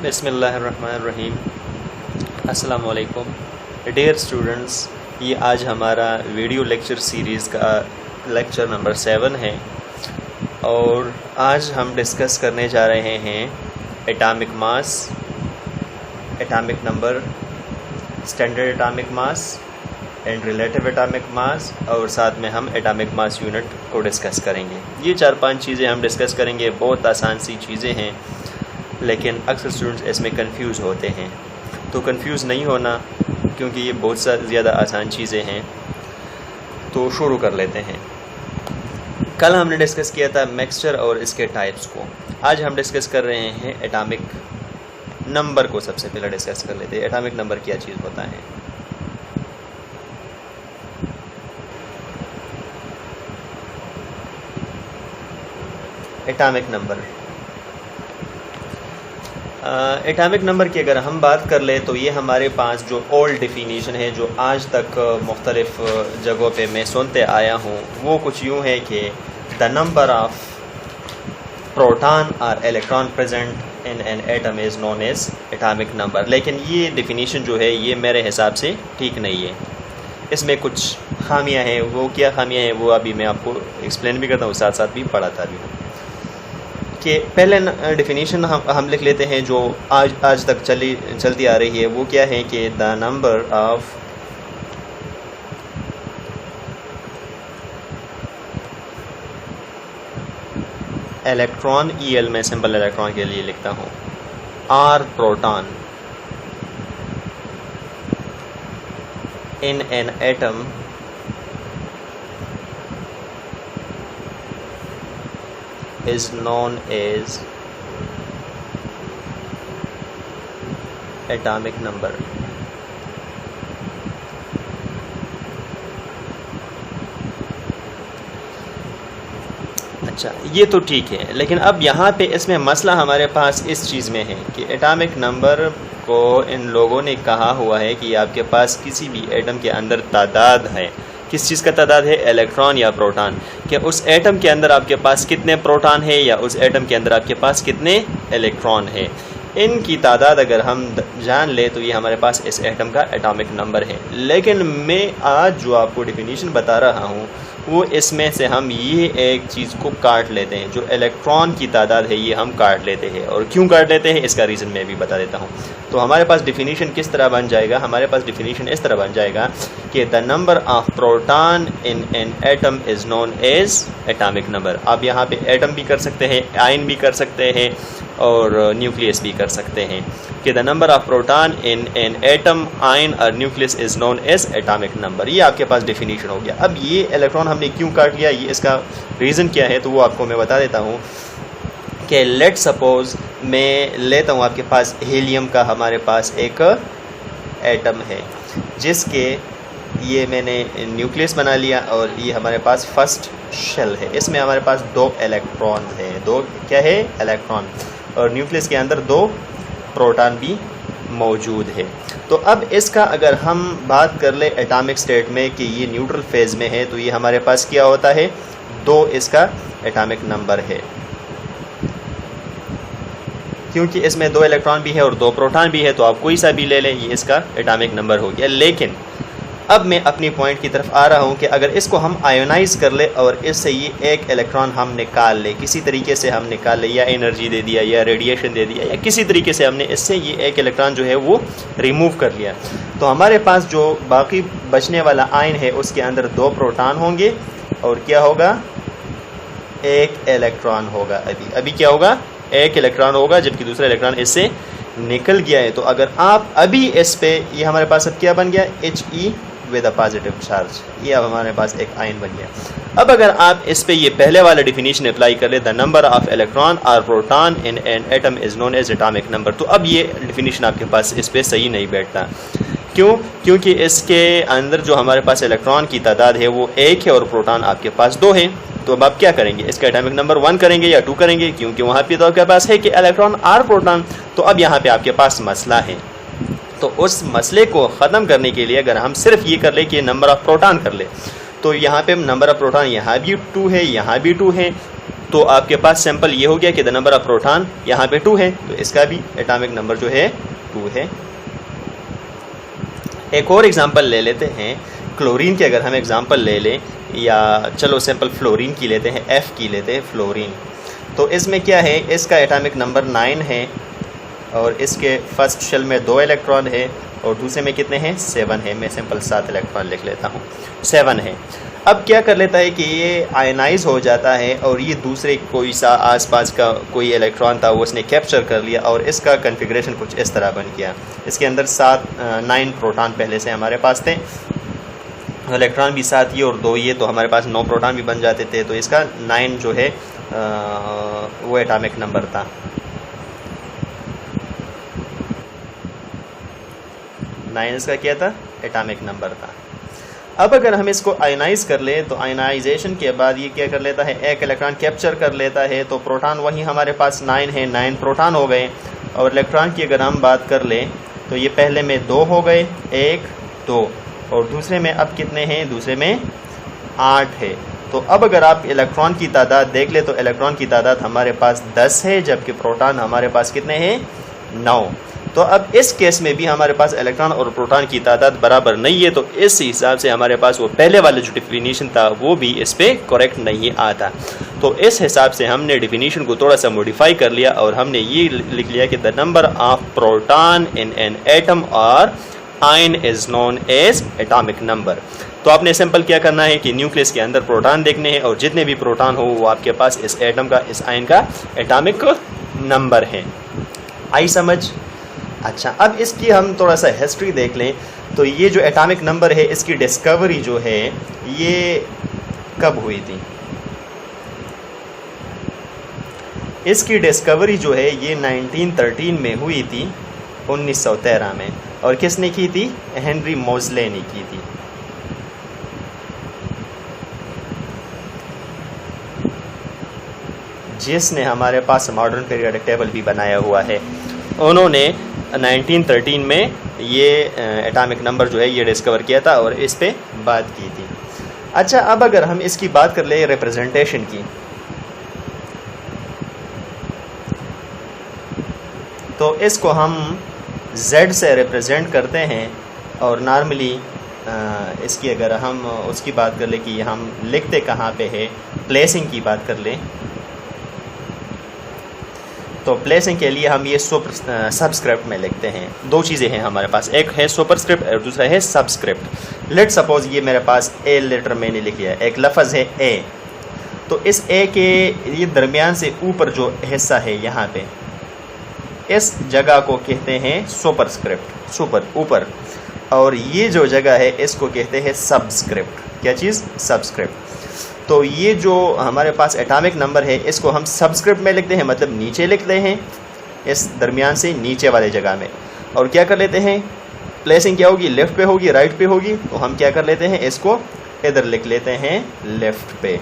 बिस्मिल्लाहिर्रहमानिर्रहीम। अस्सलाम वालेकुम डियर स्टूडेंट्स, ये आज हमारा वीडियो लेक्चर सीरीज़ का लेक्चर नंबर 7 है और आज हम डिस्कस करने जा रहे हैं atomic mass, atomic number, standard atomic mass and relative atomic mass, और साथ में हम एटॉमिक मास यूनिट को डिस्कस करेंगे। ये 4-5 चीज़ें हम डिस्कस करेंगे। बहुत आसान सी चीज़ें हैं, लेकिन अक्सर स्टूडेंट्स इसमें कंफ्यूज होते हैं। तो कंफ्यूज नहीं होना, क्योंकि ये बहुत ज़्यादा आसान चीज़ें हैं। तो शुरू कर लेते हैं। कल हमने डिस्कस किया था मिक्सचर और इसके टाइप्स को। आज हम डिस्कस कर रहे हैं एटॉमिक नंबर को। सबसे पहले डिस्कस कर लेते हैं एटॉमिक नंबर क्या चीज़ होता है। एटॉमिक नंबर, एटॉमिक नंबर की अगर हम बात कर ले तो ये हमारे पास जो ओल्ड डिफिनीशन है, जो आज तक मुख्तलिफ जगहों पे मैं सुनते आया हूँ, वो कुछ यूँ है कि द नंबर ऑफ प्रोटॉन और electron present in an atom is known as atomic number. लेकिन ये डिफिनीशन जो है ये मेरे हिसाब से ठीक नहीं है। इसमें कुछ खामियां हैं। वो क्या खामियां हैं वो अभी मैं आपको एक्सप्लेन भी करता हूँ, साथ साथ भी पढ़ाता भी हूँ। कि पहले डिफिनीशन हम लिख लेते हैं जो आज तक चलती आ रही है। वो क्या है कि the number of electron, EL में सिंपल इलेक्ट्रॉन के लिए लिखता हूँ, or proton in an atom is known as atomic number। अच्छा, ये तो ठीक है, लेकिन अब यहाँ पे इसमें मसला हमारे पास इस चीज़ में है कि एटॉमिक नंबर को इन लोगों ने कहा हुआ है कि आपके पास किसी भी एटम के अंदर तादाद है। किस चीज़ का तादाद है? इलेक्ट्रॉन या प्रोटॉन। कि उस एटम के अंदर आपके पास कितने प्रोटॉन है या उस एटम के अंदर आपके पास कितने इलेक्ट्रॉन है, इनकी तादाद अगर हम जान ले तो ये हमारे पास इस एटम का एटॉमिक नंबर है। लेकिन मैं आज जो आपको डिफिनीशन बता रहा हूँ वो इसमें से हम ये एक चीज़ को काट लेते हैं। जो इलेक्ट्रॉन की तादाद है ये हम काट लेते हैं। और क्यों काट लेते हैं इसका रीज़न मैं भी बता देता हूँ। तो हमारे पास डिफिनीशन किस तरह बन जाएगा? हमारे पास डिफिनीशन इस तरह बन जाएगा कि the number of proton in an atom is known as atomic number. आप यहाँ पे एटम भी कर सकते हैं, आयन भी कर सकते हैं और न्यूक्लियस भी कर सकते हैं। कि the number of proton in an atom, ion और nucleus is known as atomic number. ये आपके पास डिफिनीशन हो गया। अब ये इलेक्ट्रॉन हमने क्यों काट लिया, ये इसका रीज़न क्या है, तो वो आपको मैं बता देता हूँ। कि लेट सपोज मैं लेता हूँ आपके पास हीलियम का हमारे पास एक एटम है, जिसके ये मैंने न्यूक्लियस बना लिया और ये हमारे पास फर्स्ट शेल है। इसमें हमारे पास 2 इलेक्ट्रॉन है, 2 क्या है? इलेक्ट्रॉन। और न्यूक्लियस के अंदर 2 प्रोटॉन भी मौजूद है। तो अब इसका अगर हम बात कर ले एटॉमिक स्टेट में कि ये न्यूट्रल फेज़ में है, तो ये हमारे पास क्या होता है? 2 इसका एटॉमिक नंबर है, क्योंकि इसमें 2 इलेक्ट्रॉन भी है और 2 प्रोटॉन भी है। तो आप कोई सा भी ले लें, ये इसका एटॉमिक नंबर हो गया। लेकिन अब मैं अपनी पॉइंट की तरफ आ रहा हूँ कि अगर इसको हम आयोनाइज कर ले और इससे ये एक इलेक्ट्रॉन हम निकाल ले, किसी तरीके से हम निकाल ले, या एनर्जी दे दिया या रेडिएशन दे दिया या किसी तरीके से हमने इससे ये एक इलेक्ट्रॉन जो है वो रिमूव कर लिया, तो हमारे पास जो बाकी बचने वाला आयन है उसके अंदर 2 प्रोटॉन होंगे और क्या होगा? 1 इलेक्ट्रॉन होगा। अभी क्या होगा? 1 इलेक्ट्रॉन होगा, जबकि दूसरा इलेक्ट्रॉन इससे निकल गया है। तो अगर आप अभी इस पे, ये हमारे पास अब क्या बन गया? He with a positive charge. ये अब हमारे पास एक आयन बन गया। अब अगर आप इस पे ये पहले वाला डिफिनीशन अप्लाई कर ले, द नंबर ऑफ इलेक्ट्रॉन और proton in an atom is known as atomic number, तो अब ये डिफिनीशन आपके पास इस पे सही नहीं बैठता। क्यों? क्योंकि इसके अंदर जो हमारे पास इलेक्ट्रॉन की तादाद है वो 1 है और प्रोटॉन आपके पास 2 है। तो अब आप क्या करेंगे? इसका एटॉमिक नंबर 1 करेंगे या 2 करेंगे? क्योंकि वहाँ पे तो आपके पास है कि इलेक्ट्रॉन और प्रोटॉन। तो अब यहाँ पे आपके पास मसला है। तो उस मसले को ख़त्म करने के लिए अगर हम सिर्फ ये कर ले कि नंबर ऑफ़ प्रोटॉन कर ले, तो यहाँ पे नंबर ऑफ़ प्रोटॉन यहाँ भी 2 है, यहाँ भी 2 है, तो आपके पास सैंपल ये हो गया कि द नंबर ऑफ प्रोटॉन यहाँ पे 2 है, तो इसका भी एटॉमिक नंबर जो है 2 है। एक और एग्जांपल ले लेते हैं क्लोरीन की। अगर हम एग्जांपल ले लें, या चलो सैंपल फ्लोरीन की लेते हैं, F की लेते हैं फ्लोरीन। तो इसमें क्या है, इसका एटॉमिक नंबर 9 है और इसके फर्स्ट शेल में 2 इलेक्ट्रॉन है और दूसरे में कितने हैं, 7 है। मैं सिंपल 7 इलेक्ट्रॉन लिख लेता हूँ, 7 है। अब क्या कर लेता है कि ये आयनाइज हो जाता है और ये दूसरे कोई सा आसपास का कोई इलेक्ट्रॉन था वो उसने कैप्चर कर लिया और इसका कन्फिग्रेशन कुछ इस तरह बन गया। इसके अंदर 9 प्रोटॉन पहले से हमारे पास थे, इलेक्ट्रॉन भी 7 ये और 2 ये, तो हमारे पास 9 प्रोटॉन भी बन जाते थे। तो इसका 9 जो है वो एटॉमिक नंबर था। इसका क्या था, एटॉमिक नंबर था। अब अगर हम इसको आयनाइज कर ले तो आयनाइजेशन के बाद ये क्या कर लेता है, एक इलेक्ट्रॉन कैप्चर कर लेता है। तो प्रोटॉन वही हमारे पास 9 है, 9 प्रोटॉन हो गए। और इलेक्ट्रॉन की अगर हम बात कर लें तो ये पहले में 2 हो गए, 1 2, और दूसरे में अब कितने हैं, दूसरे में 8 है। तो अब अगर आप इलेक्ट्रॉन की तादाद देख ले तो इलेक्ट्रॉन की तादाद हमारे पास 10 है, जबकि प्रोटॉन हमारे पास कितने हैं, 9। तो अब इस केस में भी हमारे पास इलेक्ट्रॉन और प्रोटॉन की तादाद बराबर नहीं है। तो इस हिसाब से हमारे पास वो पहले वाला जो डिफिनीशन था वो भी इस पर करेक्ट नहीं आता। तो इस हिसाब से हमने डिफिनीशन को थोड़ा सा मॉडिफाई कर लिया और हमने ये लिख लिया कि the number of proton in an atom और ion is known as atomic number. तो आपने सिंपल क्या करना है कि न्यूक्लियस के अंदर प्रोटॉन देखने हैं और जितने भी प्रोटॉन हो वो आपके पास इस एटम का, इस आयन का एटॉमिक नंबर है। आई समझ? अच्छा, अब इसकी हम थोड़ा सा हिस्ट्री देख लें। तो ये जो एटॉमिक नंबर है इसकी डिस्कवरी जो है ये कब हुई थी? इसकी डिस्कवरी जो है ये 1913 में हुई थी, 1913 में। और किसने की थी? हेनरी मोज़ले ने की थी। जिसने हमारे पास मॉडर्न पीरियोडिक टेबल भी बनाया हुआ है। उन्होंने 1913 में ये एटॉमिक नंबर जो है ये डिस्कवर किया था और इस पे बात की थी। अच्छा, अब अगर हम इसकी बात कर ले रिप्रेजेंटेशन की, तो इसको हम Z से रिप्रेजेंट करते हैं। और नॉर्मली इसकी अगर हम उसकी बात कर ले कि हम लिखते कहाँ पे है, प्लेसिंग की बात कर लें तो प्लेसिंग के लिए हम ये सबस्क्रिप्ट में लिखते हैं। 2 चीज़ें हैं हमारे पास, एक है सुपरस्क्रिप्ट और दूसरा है सबस्क्रिप्ट। लेट सपोज ये मेरे पास ए लेटर मैंने लिख लिया, एक लफ्ज़ है ए। तो इस ए के ये दरमियान से ऊपर जो हिस्सा है यहाँ पे, इस जगह को कहते हैं सुपरस्क्रिप्ट, सुपर ऊपर। और ये जो जगह है इसको कहते हैं सबस्क्रिप्ट। क्या चीज़? सबस्क्रिप्ट। तो ये जो हमारे पास एटॉमिक नंबर है इसको हम सबस्क्रिप्ट में लिखते हैं, मतलब नीचे लिखते हैं, इस दरमियान से नीचे वाले जगह में। और क्या कर लेते हैं, प्लेसिंग क्या होगी, लेफ़्ट पे होगी, राइट पे होगी। तो हम क्या कर लेते हैं, इसको इधर लिख लेते हैं लेफ़्ट पे,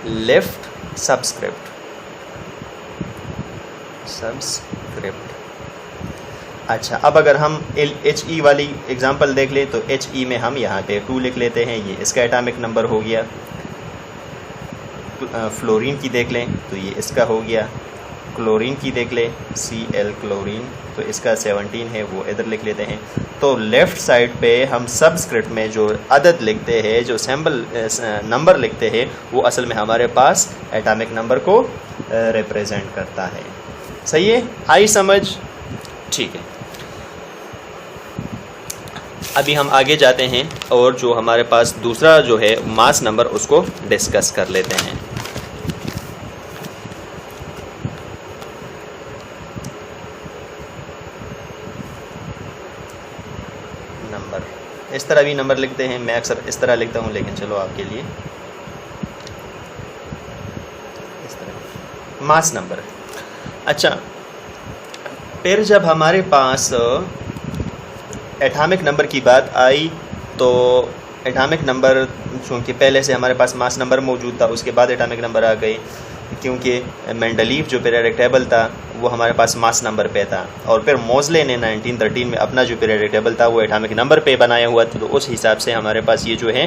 लेफ़्ट सबस्क्रिप्ट, सबस्क्रिप्ट। अच्छा, अब अगर हम HE वाली एग्जांपल देख लें तो HE में हम यहाँ पे 2 लिख लेते हैं, ये इसका एटॉमिक नंबर हो गया। फ्लोरीन की देख लें तो ये इसका हो गया। क्लोरीन की देख लें Cl क्लोरीन, तो इसका 17 है, वो इधर लिख लेते हैं। तो लेफ़्ट साइड पे हम सबस्क्रिप्ट में जो अदद लिखते हैं, जो सैम्पल नंबर लिखते हैं, वो असल में हमारे पास एटॉमिक नंबर को रिप्रेजेंट करता है। सही है? आई समझ? ठीक है। अभी हम आगे जाते हैं और जो हमारे पास दूसरा जो है मास नंबर उसको डिस्कस कर लेते हैं। नंबर इस तरह भी नंबर लिखते हैं, मैं अक्सर इस तरह लिखता हूँ, लेकिन चलो आपके लिए इस तरह मास नंबर। अच्छा, फिर जब हमारे पास एटॉमिक नंबर की बात आई तो एटॉमिक नंबर, चूँकि पहले से हमारे पास मास नंबर मौजूद था, उसके बाद एटॉमिक नंबर आ गई, क्योंकि मेंडलीव जो पीरियोडिक टेबल था वो हमारे पास मास नंबर पे था। और फिर मोज़ले ने 1913 में अपना जो पीरियोडिक टेबल था वो एटॉमिक नंबर पे बनाया हुआ था। तो उस हिसाब से हमारे पास ये जो है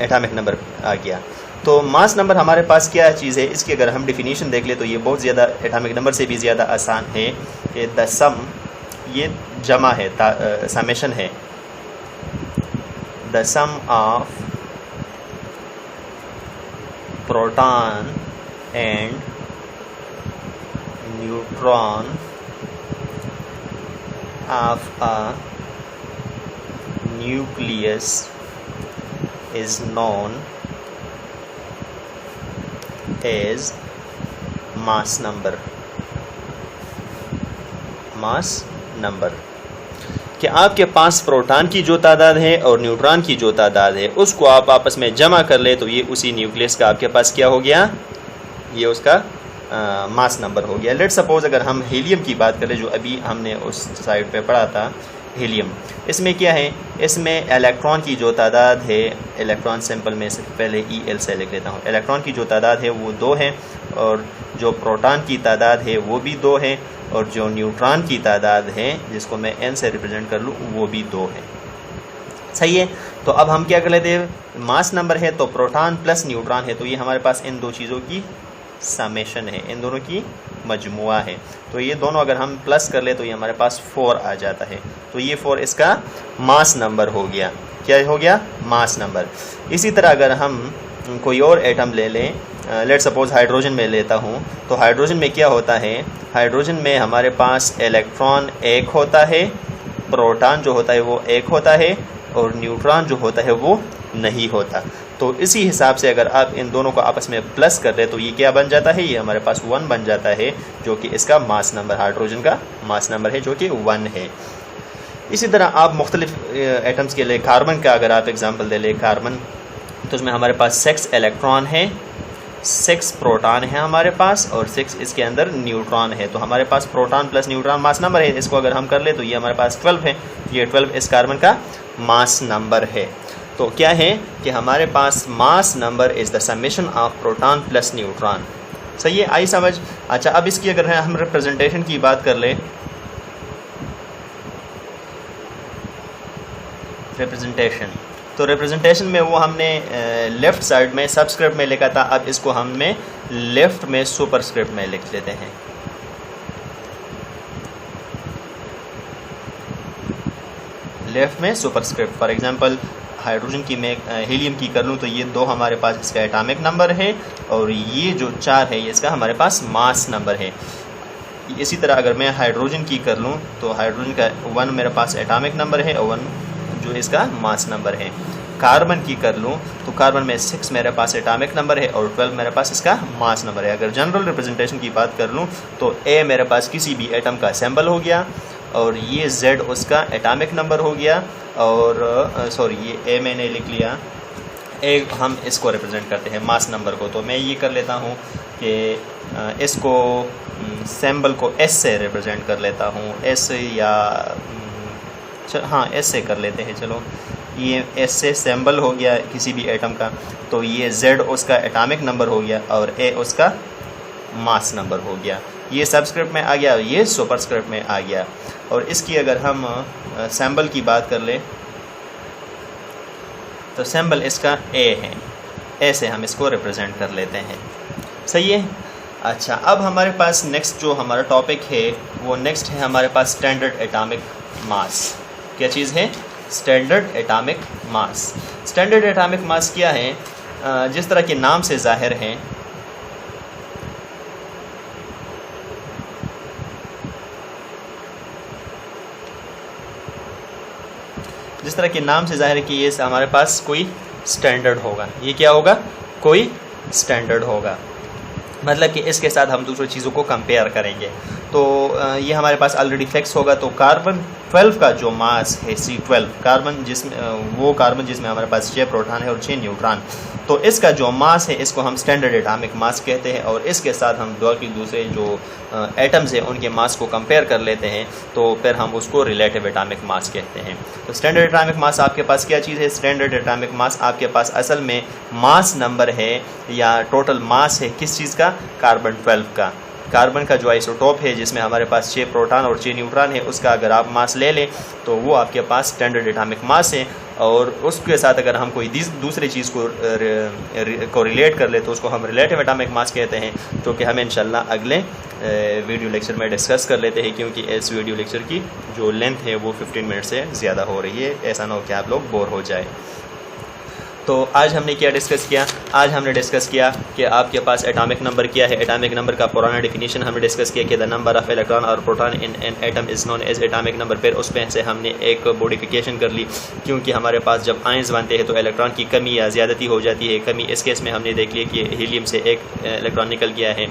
एटॉमिक नंबर आ गया। तो मास नंबर हमारे पास क्या चीज़ है, इसकी अगर हम डिफिनीशन देख ले तो ये बहुत ज़्यादा एटॉमिक नंबर से भी ज़्यादा आसान है कि द सम, ये जमा है, समेशन है, the sum of proton and neutron of a nucleus is known as mass number. Mass number कि आपके पास प्रोटॉन की जो तादाद है और न्यूट्रॉन की जो तादाद है उसको आप आपस में जमा कर ले तो ये उसी न्यूक्लियस का आपके पास क्या हो गया, ये उसका मास नंबर हो गया। लेट सपोज अगर हम हीलियम की बात करें जो अभी हमने उस साइड पे पढ़ा था, हीलियम, इसमें क्या है, इसमें इलेक्ट्रॉन की जो तादाद है, इलेक्ट्रॉन सिंपल में से पहले EL से लिख लेता हूँ, इलेक्ट्रॉन की जो तादाद है वो 2 है और जो प्रोटॉन की तादाद है वो भी 2 है और जो न्यूट्रॉन की तादाद है जिसको मैं N से रिप्रेजेंट कर लूँ वो भी 2 है। सही है। तो अब हम क्या कर लेते हैं, मास नंबर है तो प्रोटॉन प्लस न्यूट्रॉन है तो ये हमारे पास इन दो चीज़ों की समेशन है, इन दोनों की मजमुआ है। तो ये दोनों अगर हम प्लस कर ले तो ये हमारे पास 4 आ जाता है। तो ये 4 इसका मास नंबर हो गया। क्या हो गया, मास नंबर। इसी तरह अगर हम कोई और एटम ले लें, लेट सपोज हाइड्रोजन में लेता हूँ, तो हाइड्रोजन में क्या होता है, हाइड्रोजन में हमारे पास इलेक्ट्रॉन 1 होता है, प्रोटॉन जो होता है वो 1 होता है और न्यूट्रॉन जो होता है वो नहीं होता। तो इसी हिसाब से अगर आप इन दोनों को आपस में प्लस कर दे तो ये क्या बन जाता है, ये हमारे पास 1 बन जाता है जो कि इसका मास नंबर, हाइड्रोजन का मास नंबर है जो कि 1 है। इसी तरह आप मुख्तलिफ एटम्स के लिए कार्बन का अगर आप एग्जांपल दे ले, कार्बन तो उसमें हमारे पास 6 इलेक्ट्रॉन है, 6 प्रोटॉन है हमारे पास और 6 इसके अंदर न्यूट्रॉन है। तो हमारे पास proton plus neutron mass number है, इसको अगर हम कर ले तो ये हमारे पास 12 है, ये 12 इस कार्बन का मास नंबर है। तो क्या है कि हमारे पास mass number is the summation of proton plus neutron. सही है, आई समझ। अच्छा, अब इसकी अगर हम रिप्रेजेंटेशन की बात कर ले, रिप्रेजेंटेशन, तो रिप्रेजेंटेशन में वो हमने लेफ़्ट साइड में सबस्क्रिप्ट में लिखा था, अब इसको हमने लेफ़्ट में सुपरस्क्रिप्ट में लिख लेते हैं। लेफ़्ट में सुपरस्क्रिप्ट, फॉर एग्जांपल हाइड्रोजन की मैं हीलियम की कर लूँ तो ये 2 हमारे पास इसका एटॉमिक नंबर है और ये जो 4 है ये इसका हमारे पास मास नंबर है। इसी तरह अगर मैं हाइड्रोजन की कर लूँ तो हाइड्रोजन का 1 मेरे पास एटॉमिक नंबर है और 1 जो इसका मास नंबर है। कार्बन की कर लूँ तो कार्बन में 6 मेरे पास एटॉमिक नंबर है और 12 मेरे पास इसका मास नंबर है। अगर जनरल रिप्रेजेंटेशन की बात कर लूँ तो A मेरे पास किसी भी एटम का सिंबल हो गया और ये Z उसका एटॉमिक नंबर हो गया और सॉरी ये A मैंने लिख लिया, A हम इसको रिप्रेजेंट करते हैं मास नंबर को। तो मैं ये कर लेता हूँ कि इसको सिंबल को S से रिप्रेजेंट कर लेता हूँ, S या हाँ S से कर लेते हैं। चलो, ये S से सिंबल हो गया किसी भी एटम का, तो ये Z उसका एटॉमिक नंबर हो गया और A उसका मास नंबर हो गया। ये सबस्क्रिप्ट में आ गया, ये सुपरस्क्रिप्ट में आ गया। और इसकी अगर हम सिंबल की बात कर ले तो सिंबल इसका A है, A से हम इसको रिप्रेजेंट कर लेते हैं। सही है। अच्छा, अब हमारे पास नेक्स्ट जो हमारा टॉपिक है वो नेक्स्ट है हमारे पास स्टैंडर्ड एटॉमिक मास। क्या चीज़ है? Standard atomic mass. Standard atomic mass क्या है? जिस तरह के नाम से जाहिर है, जिस तरह के नाम से जाहिर है कि ये हमारे पास कोई स्टैंडर्ड होगा। ये क्या होगा? कोई स्टैंडर्ड होगा, मतलब कि इसके साथ हम दूसरी चीज़ों को कंपेयर करेंगे। तो ये हमारे पास ऑलरेडी फिक्स होगा। तो कार्बन 12 का जो मास है C12, कार्बन जिसमें हमारे पास 6 प्रोटॉन है और 6 न्यूट्रॉन, तो इसका जो मास है इसको हम स्टैंडर्ड एटॉमिक मास कहते हैं। और इसके साथ हम दूसरे जो एटम्स हैं उनके मास को कंपेयर कर लेते हैं, तो फिर हम उसको रिलेटिव एटॉमिक मास कहते हैं। तो स्टैंडर्ड एटॉमिक मास आपके पास क्या चीज़ है? स्टैंडर्ड एटॉमिक मास आपके पास असल में मास नंबर है या टोटल मास है किस चीज़ का? कार्बन 12 का। कार्बन का जो आइसोटोप है जिसमें हमारे पास 6 प्रोटॉन और 6 न्यूट्रॉन है, उसका अगर आप मास ले लें तो वो आपके पास स्टैंडर्ड एटॉमिक मास है। और उसके साथ अगर हम कोई दूसरी चीज़ को रिलेट कर ले तो उसको हम रिलेटिव एटॉमिक मास कहते हैं, जो कि हम इंशाल्लाह अगले वीडियो लेक्चर में डिस्कस कर लेते हैं, क्योंकि इस वीडियो लेक्चर की जो लेंथ है वो 15 मिनट से ज़्यादा हो रही है। ऐसा ना हो कि आप लोग बोर हो जाए। तो आज हमने क्या डिस्कस किया? आज हमने डिस्कस किया कि आपके पास एटॉमिक नंबर क्या है। एटॉमिक नंबर का पुराना डेफिनेशन हमने डिस्कस किया कि द नंबर ऑफ इलेक्ट्रॉन और proton in an atom is known as atomic number. फिर उस पर से हमने एक मॉडिफिकेशन कर ली, क्योंकि हमारे पास जब आयंस बनते हैं तो इलेक्ट्रॉन की कमी या ज़्यादती हो जाती है। कमी इस केस में हमने देख लिया कि हीलियम से एक इलेक्ट्रॉन निकल गया है,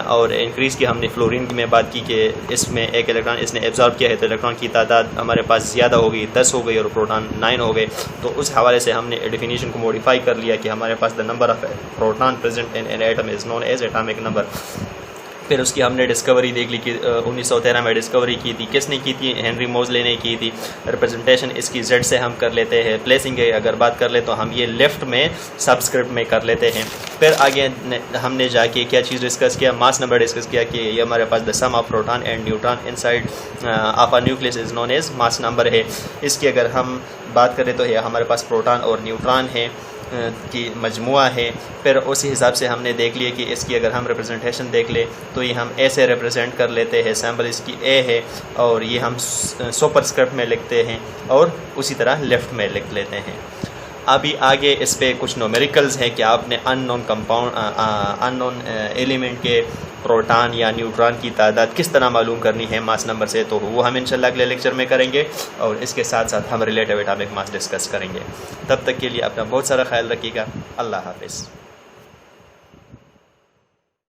और इंक्रीज़ की हमने फ्लोरीन में बात की कि इसमें एक इलेक्ट्रॉन इसने एब्जॉर्ब किया है तो इलेक्ट्रॉन की तादाद हमारे पास ज़्यादा हो गई, 10 हो गई, और प्रोटॉन 9 हो गए। तो उस हवाले से हमने डेफिनेशन को मॉडिफाई कर लिया कि हमारे पास the number of proton present in an atom is known as atomic number. फिर उसकी हमने डिस्कवरी देख ली कि 1913 में डिस्कवरी की थी। किसने की थी? हेनरी मोज़ले ने की थी। रिप्रेजेंटेशन इसकी जेड से हम कर लेते हैं। प्लेसिंग अगर बात कर ले तो हम ये लेफ़्ट में सबस्क्रिप्ट में कर लेते हैं। फिर आगे हमने जाके क्या चीज़ डिस्कस किया? मास नंबर डिस्कस किया कि ये हमारे पास the sum of proton and neutron inside of a nucleus is known as mass number है। इसकी अगर हम बात करें तो ये हमारे पास प्रोटॉन और न्यूट्रॉन है की मजमुआ है। फिर उसी हिसाब से हमने देख लिया कि इसकी अगर हम रिप्रेजेंटेशन देख ले तो ये हम ए से रिप्रेजेंट कर लेते हैं, सैम्पल इसकी ए है, और ये हम सुपरस्क्रिप्ट में लिखते हैं और उसी तरह लेफ़्ट में लिख लेते हैं। अभी आगे इस पे कुछ न्यूमेरिकल्स हैं कि आपने अननोन कंपाउंड अननोन एलिमेंट के प्रोटॉन या न्यूट्रॉन की तादाद किस तरह मालूम करनी है मास नंबर से, तो वो हम इंशाल्लाह अगले लेक्चर में करेंगे, और इसके साथ साथ हम रिलेटिव एटॉमिक मास डिस्कस करेंगे। तब तक के लिए अपना बहुत सारा ख्याल रखिएगा। अल्लाह हाफ़िज़।